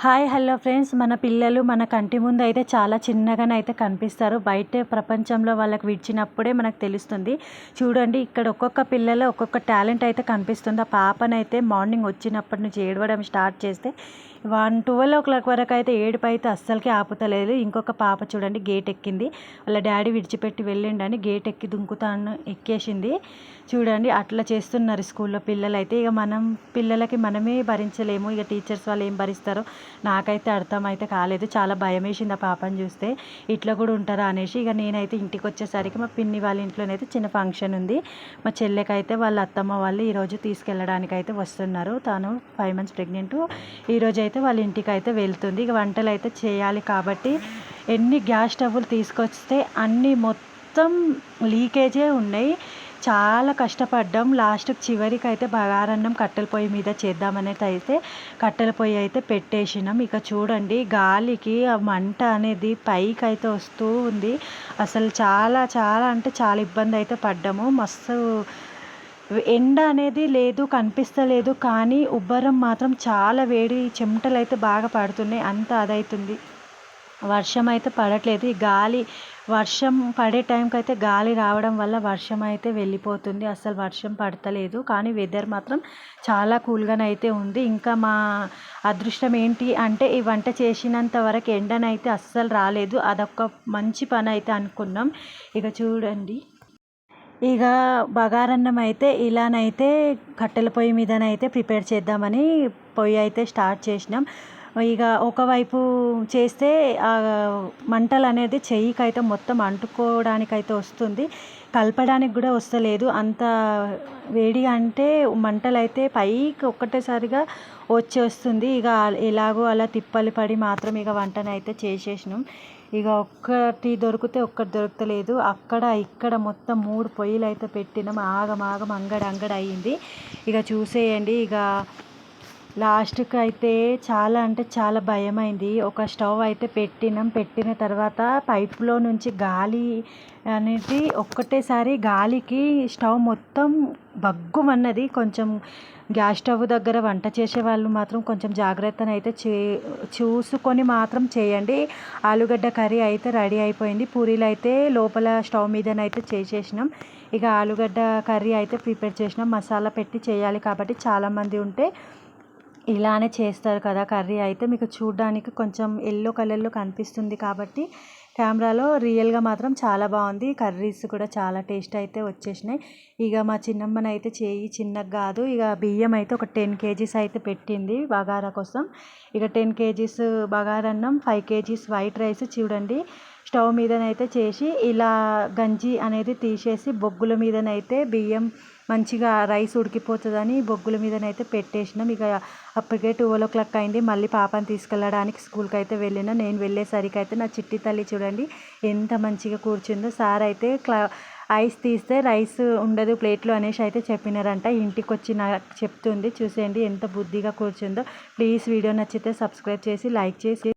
Hi hello friends, మన పిల్లలు మన కంటి ముందు అయితే చాలా చిన్నగానైతే కనిపిస్తారు. బయట ప్రపంచంలో వాళ్ళకి విడిచినప్పుడే మనకు తెలుస్తుంది. చూడండి, ఇక్కడ ఒక్కొక్క పిల్లలు ఒక్కొక్క టాలెంట్ అయితే కనిపిస్తుంది. ఆ పాపనైతే మార్నింగ్ వచ్చినప్పటి నుంచి ఏడవడం స్టార్ట్ చేస్తే 12 వరకు అయితే ఏడుపు అయితే అస్సలకి ఆపుతలేదు. ఇంకొక పాప చూడండి, గేట్ ఎక్కింది. వాళ్ళ డాడీ విడిచిపెట్టి వెళ్ళిండని గేట్ ఎక్కి దుంకుతాను ఎక్కేసింది. చూడండి, అట్లా చేస్తున్నారు స్కూల్లో పిల్లలు అయితే. ఇక మనం పిల్లలకి మనమే భరించలేము, ఇక టీచర్స్ వాళ్ళు ఏం భరిస్తారో నాకైతే అర్థమైతే కాలేదు. చాలా భయం వేసింది ఆ పాపని చూస్తే, ఇట్లా కూడా ఉంటారా అనేసి. ఇక నేనైతే ఇంటికి వచ్చేసరికి మా పిన్ని వాళ్ళ ఇంట్లోనైతే చిన్న ఫంక్షన్ ఉంది. మా చెల్లెకైతే వాళ్ళ అత్తమ్మ వాళ్ళు ఈరోజు తీసుకెళ్ళడానికి అయితే వస్తున్నారు. తను 5 months ప్రెగ్నెంట్. ఈరోజు అయితే వాళ్ళ ఇంటికి అయితే వెళ్తుంది. ఇక వంటలు అయితే చేయాలి కాబట్టి ఎన్ని గ్యాస్ స్టవ్లు తీసుకొస్తే అన్నీ మొత్తం లీకేజే ఉన్నాయి. చాలా కష్టపడ్డాం. లాస్ట్కి చివరికి అయితే బగారన్నం కట్టెల పొయ్యి మీద చేద్దామనేది అయితే కట్టెల పొయ్యి అయితే పెట్టేసినాం. ఇక చూడండి, గాలికి ఆ మంట అనేది పైకి అయితే వస్తూ ఉంది. అసలు చాలా చాలా అంటే చాలా ఇబ్బంది అయితే పడ్డాము. మస్తు ఎండ అనేది లేదు, కనిపిస్తలేదు, కానీ ఉబ్బరం మాత్రం చాలా వేడి, చెమటలు అయితే బాగా పడుతున్నాయి. అంత అదవుతుంది. వర్షం అయితే పడట్లేదు. ఈ గాలి, వర్షం పడే టైంకి అయితే గాలి రావడం వల్ల వర్షం అయితే వెళ్ళిపోతుంది. అసలు వర్షం పడతలేదు, కానీ వెదర్ మాత్రం చాలా కూల్గానైతే ఉంది. ఇంకా మా అదృష్టం ఏంటి అంటే, ఈ వంట చేసినంత వరకు ఎండనైతే అస్సలు రాలేదు. అదొక మంచి పని అయితే అనుకున్నాం. ఇక చూడండి, ఇక బగారన్నం అయితే ఇలానైతే కట్టెల పొయ్యి మీదనైతే ప్రిపేర్ చేద్దామని పొయ్యి అయితే స్టార్ట్ చేసినాం. ఇక ఒకవైపు చేస్తే మంటలు అనేది చెయ్యికైతే మొత్తం అంటుకోవడానికైతే వస్తుంది, కలపడానికి కూడా వస్తలేదు. అంత వేడిగా అంటే మంటలు అయితే పైకి ఒక్కటేసారిగా వచ్చేస్తుంది. ఇక ఎలాగో అలా తిప్పలు పడి మాత్రం ఇక వంటనైతే చేసేసినాం. ఇక ఒక్కటి దొరికితే ఒక్కటి దొరకలేదు. అక్కడ ఇక్కడ మొత్తం 3 పొయ్యిలు అయితే పెట్టినాం. ఆగమాగం అంగడి అయ్యింది. ఇక చూసేయండి, ఇక లాస్ట్కి అయితే చాలా అంటే చాలా భయమైంది. ఒక స్టవ్ అయితే పెట్టిన తర్వాత పైపులో నుంచి గాలి అనేది ఒక్కటేసారి గాలికి స్టవ్ మొత్తం బగ్గుమన్నది. కొంచెం గ్యాస్ స్టవ్ దగ్గర వంట చేసే వాళ్ళు మాత్రం కొంచెం జాగ్రత్తనైతే చూసుకొని మాత్రం చేయండి. ఆలుగడ్డ కర్రీ అయితే రెడీ అయిపోయింది. పూరీలు అయితే లోపల స్టవ్ మీదనైతే చేసేసినాం. ఇక ఆలుగడ్డ కర్రీ అయితే ప్రిపేర్ చేసినాం. మసాలా పెట్టి చేయాలి కాబట్టి చాలామంది ఉంటే ఇలానే చేస్తారు కదా. కర్రీ అయితే మీకు చూడడానికి కొంచెం ఎల్లో కలర్లో కనిపిస్తుంది కాబట్టి కెమెరాలో రియల్గా మాత్రం చాలా బాగుంది. కర్రీస్ కూడా చాలా టేస్ట్ అయితే వచ్చేసినాయి. ఇక మా చిన్నమ్మనైతే చేయి చిన్నగా కాదు, ఇక బియ్యం అయితే ఒక 10 kgs అయితే పెట్టింది బగారా కోసం. ఇక 10 kgs బగారన్నం, 5 kgs వైట్ రైస్. చూడండి, స్టవ్ మీదనైతే చేసి ఇలా గంజి అనేది తీసేసి బొగ్గుల మీదనైతే బియ్యం మంచిగా రైస్ ఉడికిపోతుందని బొగ్గుల మీదనైతే పెట్టేసినాం. ఇక అప్పటికే 12 o'clock అయింది. మళ్ళీ పాపని తీసుకెళ్ళడానికి స్కూల్కి అయితే వెళ్ళిన. నేను వెళ్ళేసరికి అయితే నా చిట్టి తల్లి చూడండి ఎంత మంచిగా కూర్చుందో. సార్ అయితే ఐస్ తీస్తే రైస్ ఉండదు ప్లేట్లో అనేసి అయితే చెప్పినారంట. ఇంటికి వచ్చి నాకు చెప్తుంది. చూసేయండి ఎంత బుద్ధిగా కూర్చుందో. ప్లీజ్ వీడియో నచ్చితే సబ్స్క్రైబ్ చేసి లైక్ చేసి